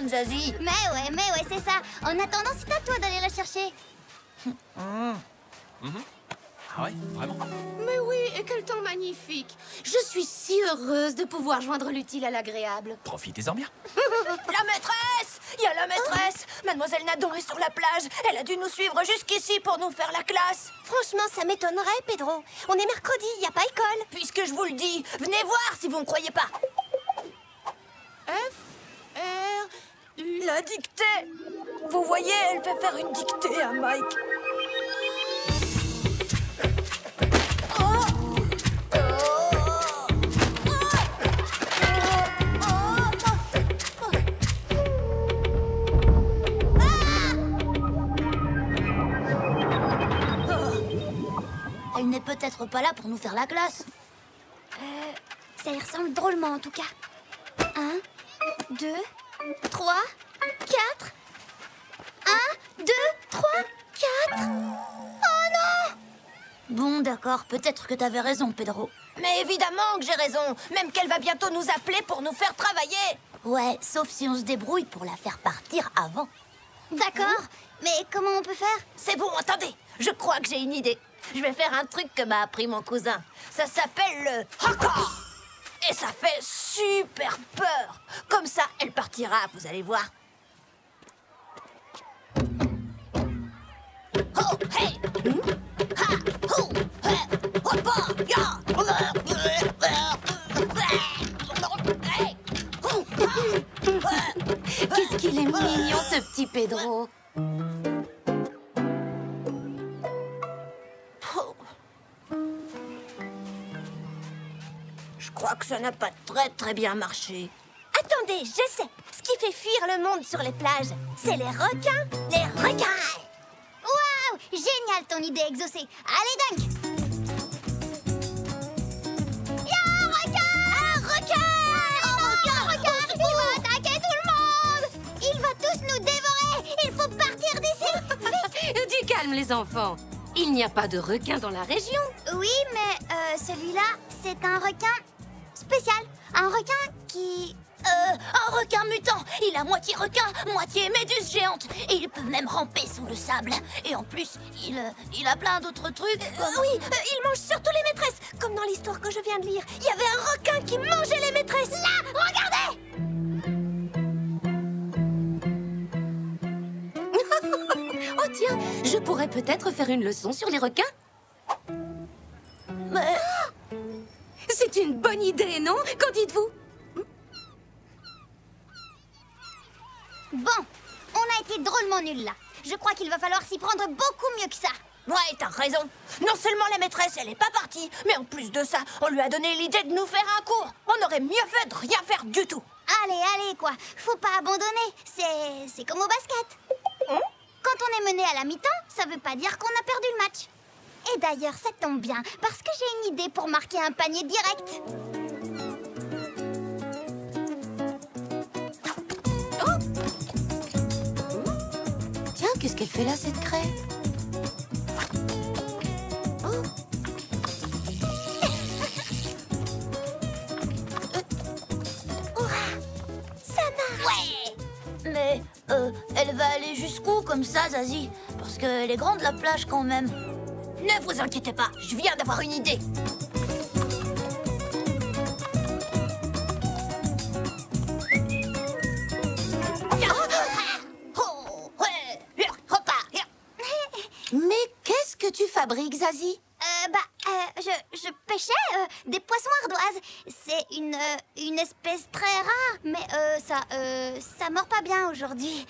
grande, Zazie. Mais ouais, c'est ça. En attendant, c'est à toi d'aller la chercher. Ah ouais, vraiment? Mais oui, et quel temps magnifique! Je suis si heureuse de pouvoir joindre l'utile à l'agréable. Profitez-en bien. La maîtresse! Il y a la maîtresse! Mademoiselle Nadon est sur la plage. Elle a dû nous suivre jusqu'ici pour nous faire la classe. Franchement, ça m'étonnerait, Pedro. On est mercredi, il n'y a pas école. Puisque je vous le dis, venez voir si vous ne croyez pas. F-R-U... La dictée! Vous voyez, elle fait faire une dictée à Mike. Elle n'est peut-être pas là pour nous faire la classe. Ça y ressemble drôlement en tout cas. 1, 2, 3, 4. 1, 2, 3, 4. Oh non! Bon, d'accord, peut-être que t'avais raison, Pedro. Mais évidemment que j'ai raison. Même qu'elle va bientôt nous appeler pour nous faire travailler. Ouais, sauf si on se débrouille pour la faire partir avant. D'accord, mais comment on peut faire? C'est bon, attendez. Je crois que j'ai une idée. Je vais faire un truc que m'a appris mon cousin. Ça s'appelle le haka. Et ça fait super peur. Comme ça, elle partira, vous allez voir. Oh, hey! Ha! Ho! Hey! Hoppa! Ya! Hey! Ho! Ha! Qu'est-ce qu'il est mignon, ce petit Pedro. Je crois que ça n'a pas très bien marché. Attendez, je sais. Ce qui fait fuir le monde sur les plages, c'est les requins. Les requins! Waouh! Génial ton idée exaucée. Allez, Dunk! Y'a un requin! Un requin! Un requin! Il va attaquer tout le monde! Il va tous nous dévorer! Il faut partir d'ici! Vite! Du calme, les enfants. Il n'y a pas de requin dans la région. Oui, mais celui-là, c'est un requin spécial. Un requin qui... Un requin mutant. Il a moitié requin, moitié méduse géante. Et il peut même ramper sous le sable. Et en plus, il a plein d'autres trucs. Oui, il mange surtout les maîtresses. Comme dans l'histoire que je viens de lire. Il y avait un requin qui mangeait les maîtresses. Là, regardez! Oh tiens, je pourrais peut-être faire une leçon sur les requins. Mais... C'est une bonne idée, non? Qu'en dites-vous? Bon, on a été drôlement nuls là. Je crois qu'il va falloir s'y prendre beaucoup mieux que ça. Ouais, t'as raison. Non seulement la maîtresse, elle est pas partie, mais en plus de ça, on lui a donné l'idée de nous faire un cours. On aurait mieux fait de rien faire du tout. Allez, quoi. Faut pas abandonner. C'est comme au basket. Quand on est mené à la mi-temps, ça veut pas dire qu'on a perdu le match. Et d'ailleurs, ça tombe bien, parce que j'ai une idée pour marquer un panier direct. Tiens, qu'est-ce qu'elle fait là, cette craie? Oh. Ça marche. Ouais. Mais, elle va aller jusqu'où comme ça, Zazie? Parce qu'elle est grande, la plage, quand même. Ne vous inquiétez pas, je viens d'avoir une idée. Mais qu'est-ce que tu fabriques, Zazie? Je pêchais des poissons ardoises. C'est une espèce très rare, mais ça mord pas bien aujourd'hui.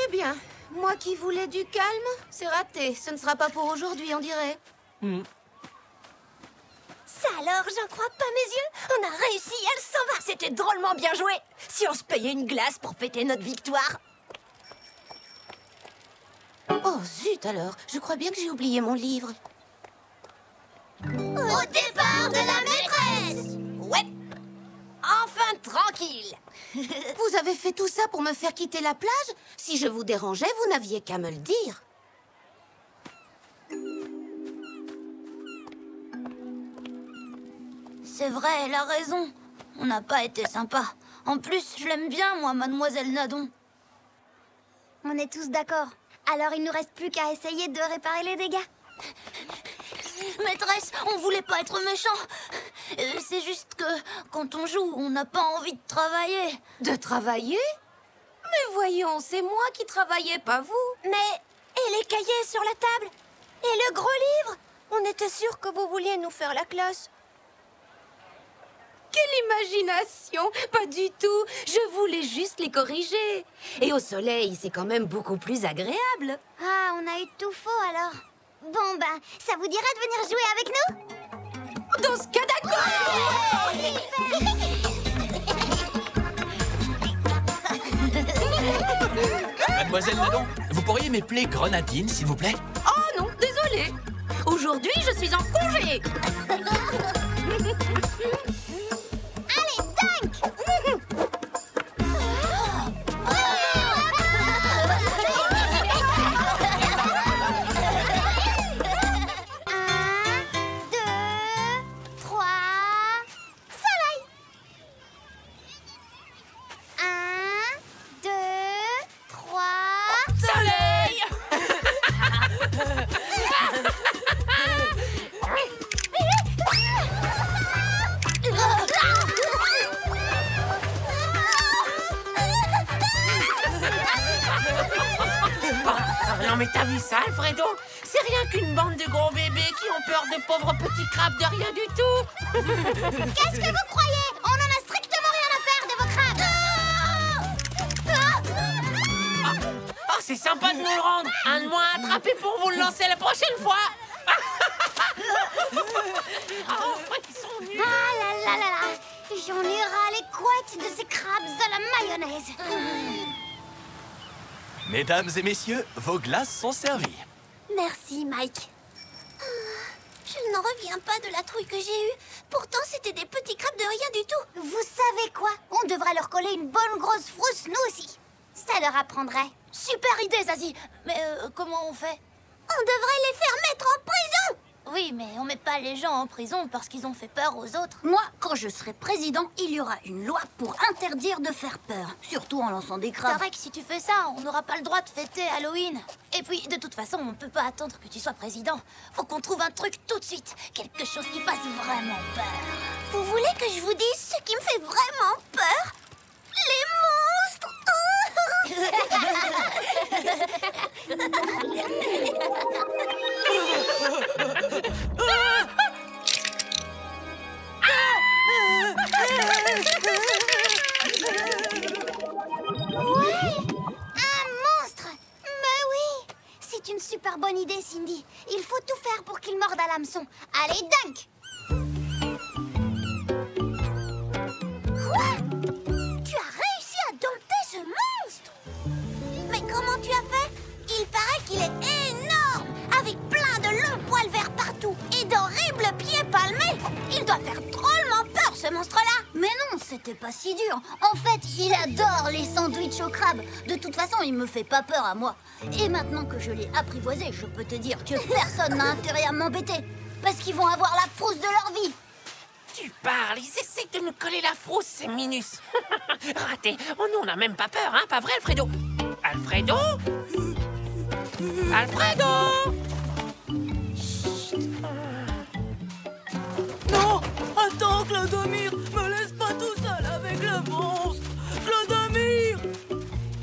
Eh bien, moi qui voulais du calme, c'est raté. Ce ne sera pas pour aujourd'hui, on dirait. Ça alors, j'en crois pas mes yeux. On a réussi, elle s'en va. C'était drôlement bien joué. Si on se payait une glace pour fêter notre victoire. Oh, zut alors. Je crois bien que j'ai oublié mon livre. Au départ de la maîtresse! Ouais. Enfin tranquille. Vous avez fait tout ça pour me faire quitter la plage? Si je vous dérangeais, vous n'aviez qu'à me le dire. C'est vrai, elle a raison. On n'a pas été sympa. En plus, je l'aime bien, moi, Mademoiselle Nadon. On est tous d'accord. Alors, il nous reste plus qu'à essayer de réparer les dégâts. Maîtresse, on voulait pas être méchant. C'est juste que quand on joue, on n'a pas envie de travailler. De travailler? Mais voyons, c'est moi qui travaillais, pas vous. Mais... et les cahiers sur la table? Et le gros livre? On était sûr que vous vouliez nous faire la classe. Quelle imagination! Pas du tout. Je voulais juste les corriger. Et au soleil, c'est quand même beaucoup plus agréable. Ah, on a eu tout faux alors. Bon, ben, ça vous dirait de venir jouer avec nous? Dans ce cas, d'accord. Mademoiselle Nadon, vous pourriez m'épeler Grenadine, s'il vous plaît? Oh non, désolé. Aujourd'hui, je suis en congé. Allez, dunk! Non mais t'as vu ça, Alfredo? C'est rien qu'une bande de gros bébés qui ont peur de pauvres petits crabes de rien du tout. Qu'est-ce que vous croyez? On en a strictement rien à faire de vos crabes. Oh, c'est sympa de nous le rendre. Un de moins à attraper pour vous le lancer la prochaine fois. Oh, ils sont nuls. Ah là là là là! J'en ai ras les couettes de ces crabes à la mayonnaise. Mesdames et messieurs, vos glaces sont servies. Merci, Mike. Je n'en reviens pas de la trouille que j'ai eue. Pourtant, c'était des petits crabes de rien du tout. Vous savez quoi? On devrait leur coller une bonne grosse frousse, nous aussi. Ça leur apprendrait. Super idée, Zazie. Mais comment on fait? On devrait les faire mettre en prison. Oui, mais on met pas les gens en prison parce qu'ils ont fait peur aux autres. Moi, quand je serai président, il y aura une loi pour interdire de faire peur. Surtout en lançant des C'est crabes. vrai que si tu fais ça, on n'aura pas le droit de fêter Halloween. Et puis, de toute façon, on peut pas attendre que tu sois président. Faut qu'on trouve un truc tout de suite. Quelque chose qui fasse vraiment peur. Vous voulez que je vous dise ce qui me fait vraiment peur? Les monstres! Mais oui! C'est une super bonne idée, Cindy. Il faut tout faire pour qu'il morde à l'hameçon. Allez, dunk! Quoi? Tu as réussi à dompter ce monstre? Mais comment tu as fait? Il paraît qu'il est énorme, avec plein de longs poils verts partout et d'horribles pieds palmés. Il doit faire drôlement peur, ce monstre-là. Mais non, c'était pas si dur. En fait, il adore les sandwichs au crabe. De toute façon, il me fait pas peur à moi. Et maintenant que je l'ai apprivoisé, je peux te dire que personne n'a intérêt à m'embêter. Parce qu'ils vont avoir la frousse de leur vie. Tu parles, ils essaient de nous coller la frousse, ces minus. Raté. Oh non, on n'a même pas peur, hein? Pas vrai, Alfredo? Alfredo? Alfredo? Non! Attends, Clodomir! Me laisse pas tout seul avec le monstre! Clodomir!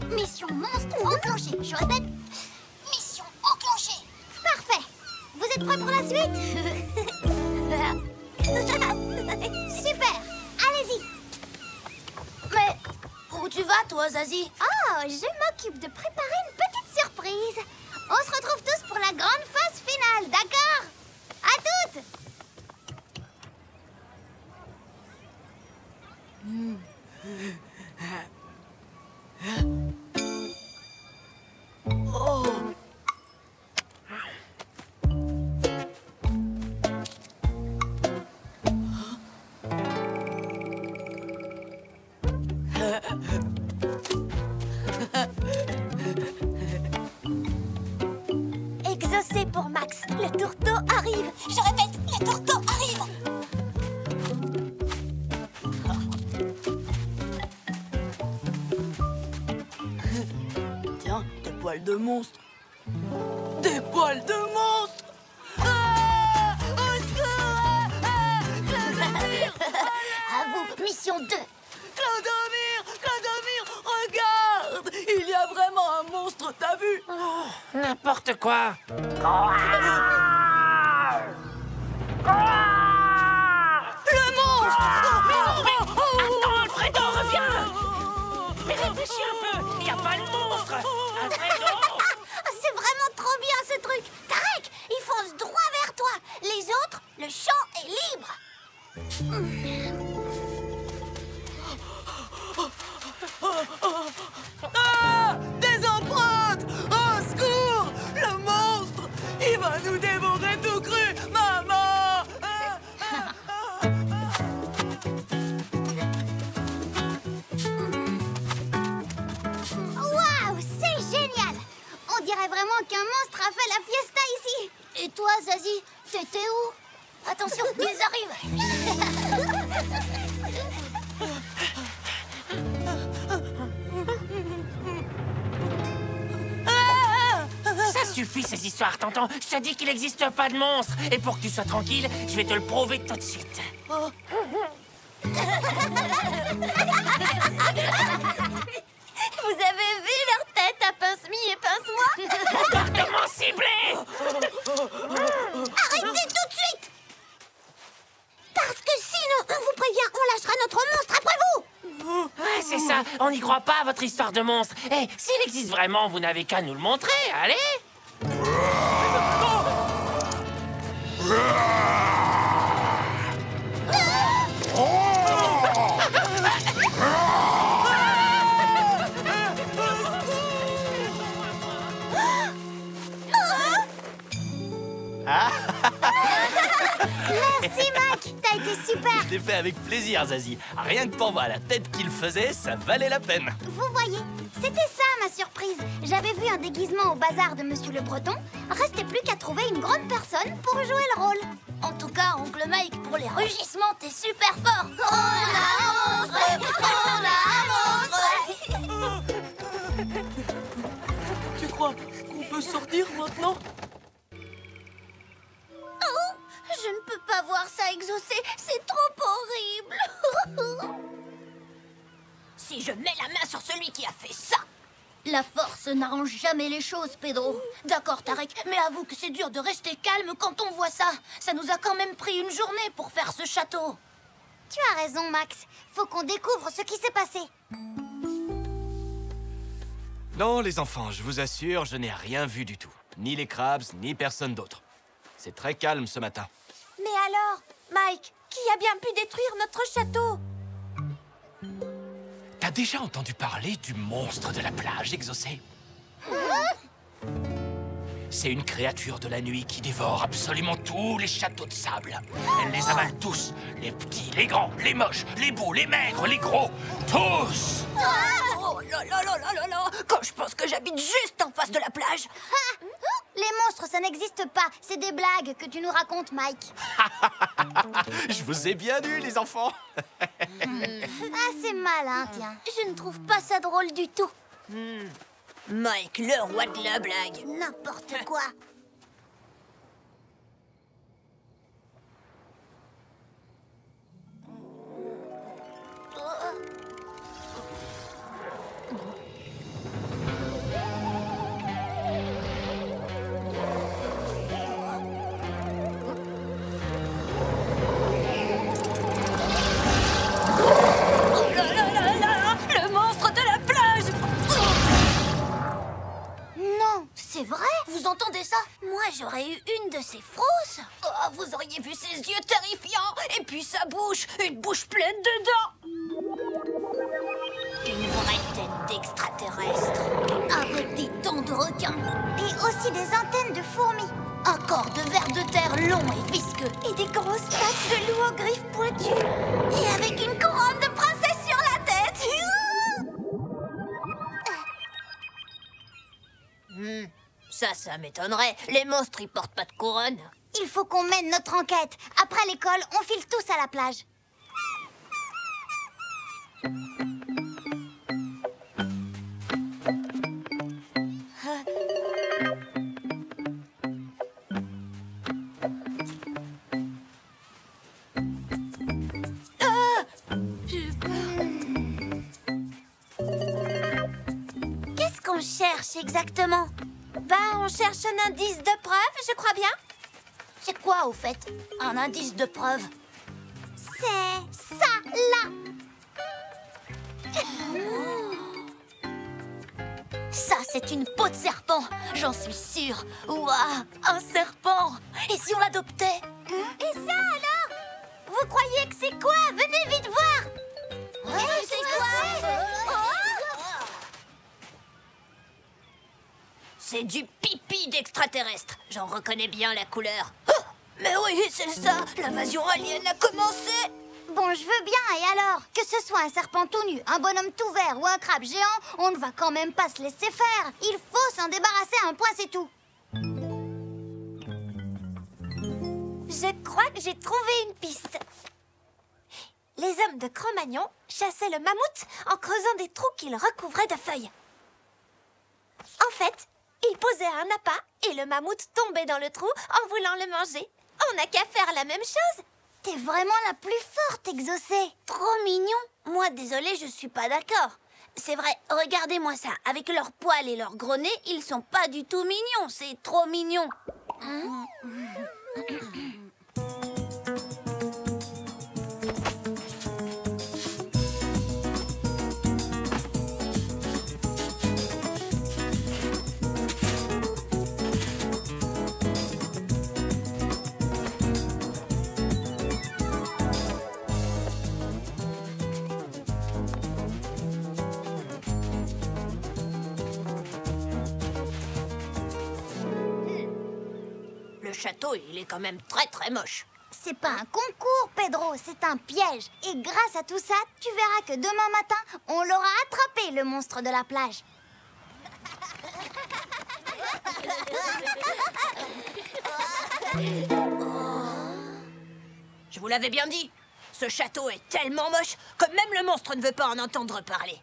Mission monstre enclenchée. Je répète, mission enclenchée. Parfait. Vous êtes prêts pour la suite? Super. Allez-y. Mais où tu vas, toi, Zazie? Oh, je m'occupe de préparer une petite surprise. On se retrouve tous pour la grande phase finale, d'accord? À toutes. Exaucé pour Max. Le tourteau arrive. Je répète, le tourteau arrive. de monstre. Des poils de monstre. Ah, au secours! Clodomir! À vous, mission 2. Clodomir! Clodomir, regarde! Il y a vraiment un monstre, t'as vu? N'importe quoi. Le monstre! Attends, Alfredo, reviens. Mais réfléchis un peu. Il n'y a pas de monstre. Alfredo. C'est vraiment trop bien ce truc. Tarek, il fonce droit vers toi. Les autres, le champ est libre. Ah! Des empreintes! Au secours! Le monstre! Il va nous dévorer tout cru! Maman! Waouh, c'est génial. On dirait vraiment qu'un monstre a fait la fiesta ici. Et toi, Zazie, t'étais où? Attention, ils arrivent. Ça suffit ces histoires, t'entends? Je te dis qu'il n'existe pas de monstre. Et pour que tu sois tranquille, je vais te le prouver tout de suite. Vous avez vu leur tête à Pince-Mi et Pince-Moi? Comportement ciblé! Arrêtez tout de suite. Parce que sinon, on vous prévient, on lâchera notre monstre après vous. Ouais, c'est ça. On n'y croit pas à votre histoire de monstre. Eh, s'il existe vraiment, vous n'avez qu'à nous le montrer. Allez! Merci, Mac. T'as été super. Je l'ai fait avec plaisir, Zazie. Rien que pour voir la tête qu'il faisait, ça valait la peine. Vous voyez, c'était ça ma surprise. J'avais vu un déguisement au bazar de Monsieur le Breton. Restait plus qu'à trouver une grande personne pour jouer le rôle. En tout cas, oncle Mike, pour les rugissements, t'es super fort. On a un monstre! On a un monstre! Tu crois qu'on peut sortir maintenant? Oh, je ne peux pas voir ça exaucé, c'est trop horrible. Si je mets la main sur celui qui a fait ça. La force n'arrange jamais les choses, Pedro. D'accord, Tarek, mais avoue que c'est dur de rester calme quand on voit ça. Ça nous a quand même pris une journée pour faire ce château. Tu as raison, Max. Faut qu'on découvre ce qui s'est passé. Non, les enfants, je vous assure, je n'ai rien vu du tout. Ni les crabes, ni personne d'autre. C'est très calme ce matin. Mais alors, Mike, qui a bien pu détruire notre château? T'as déjà entendu parler du monstre de la plage, Exaucé? C'est une créature de la nuit qui dévore absolument tous les châteaux de sable. Elle les avale tous. Les petits, les grands, les moches, les beaux, les maigres, les gros. Tous! Oh là là là là là là! Quand je pense que j'habite juste en face de la plage. Les monstres, ça n'existe pas. C'est des blagues que tu nous racontes, Mike. Je vous ai bien eu, les enfants. Ah, c'est malin, tiens. Je ne trouve pas ça drôle du tout. Mike, le roi de la blague. N'importe quoi. Oh là là là là! Le monstre de la plage! Non, c'est vrai? Vous entendez ça? Moi, j'aurais eu une de ces fausses. Oh, vous auriez vu ses yeux terrifiants. Et puis sa bouche, une bouche pleine de dents. Une vraie tête d'extraterrestre. Avec des dents de requin. Et aussi des antennes de fourmis. Un corps de ver de terre long et visqueux. Et des grosses pattes de loup aux griffes pointues. Et avec une couronne de princesse sur la tête. Ça m'étonnerait. Les monstres, ils portent pas de couronne. Il faut qu'on mène notre enquête. Après l'école, on file tous à la plage. cherche exactement? Ben, on cherche un indice de preuve, je crois bien. C'est quoi, au fait, un indice de preuve? C'est ça, là. Ça, c'est une peau de serpent, j'en suis sûre. Ouah, un serpent! Et si on l'adoptait? Et ça, alors? Vous croyez que c'est quoi? Venez vite voir. C'est quoi? C'est du pipi d'extraterrestre. J'en reconnais bien la couleur. Oh, mais oui, c'est ça. L'invasion alien a commencé. Bon, je veux bien, et alors? Que ce soit un serpent tout nu, un bonhomme tout vert ou un crabe géant, on ne va quand même pas se laisser faire. Il faut s'en débarrasser, un point, c'est tout. Je crois que j'ai trouvé une piste. Les hommes de Cro-Magnon chassaient le mammouth en creusant des trous qu'ils recouvraient de feuilles. En fait, ils posaient un appât et le mammouth tombait dans le trou en voulant le manger. On n'a qu'à faire la même chose. T'es vraiment la plus forte, Exocé. Trop mignon. Moi, désolée, je suis pas d'accord. C'est vrai, regardez-moi ça. Avec leurs poils et leurs gros nez, ils sont pas du tout mignons. C'est trop mignon. Le château, il est quand même très très moche. C'est pas un concours, Pedro, c'est un piège. Et grâce à tout ça, tu verras que demain matin, on l'aura attrapé, le monstre de la plage. Je vous l'avais bien dit. Ce château est tellement moche que même le monstre ne veut pas en entendre parler.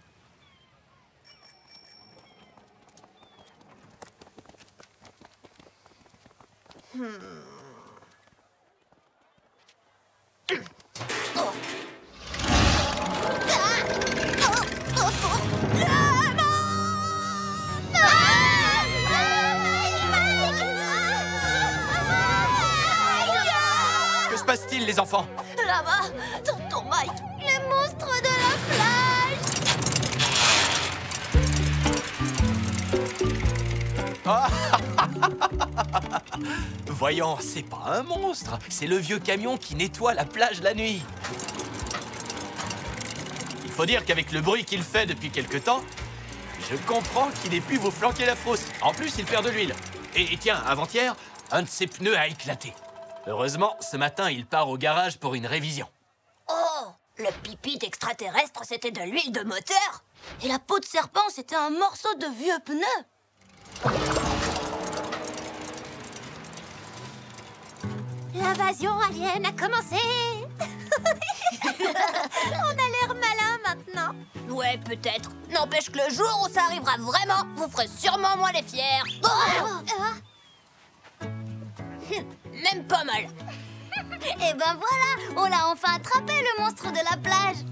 Que se passe-t-il, les enfants? Là-bas, tonton Mike. Le monstre de la plage. Voyons, c'est pas un monstre, c'est le vieux camion qui nettoie la plage la nuit. Il faut dire qu'avec le bruit qu'il fait depuis quelque temps, je comprends qu'il ait pu vous flanquer la frousse. En plus, il perd de l'huile. Et tiens, avant-hier, un de ses pneus a éclaté. Heureusement, ce matin, il part au garage pour une révision. Oh, le pipi d'extraterrestre, c'était de l'huile de moteur? Et la peau de serpent, c'était un morceau de vieux pneu. L'invasion alien a commencé. On a l'air malin maintenant. Ouais, peut-être. N'empêche que le jour où ça arrivera vraiment, vous ferez sûrement moins les fiers. Même pas mal. Et ben voilà, on l'a enfin attrapé, le monstre de la plage.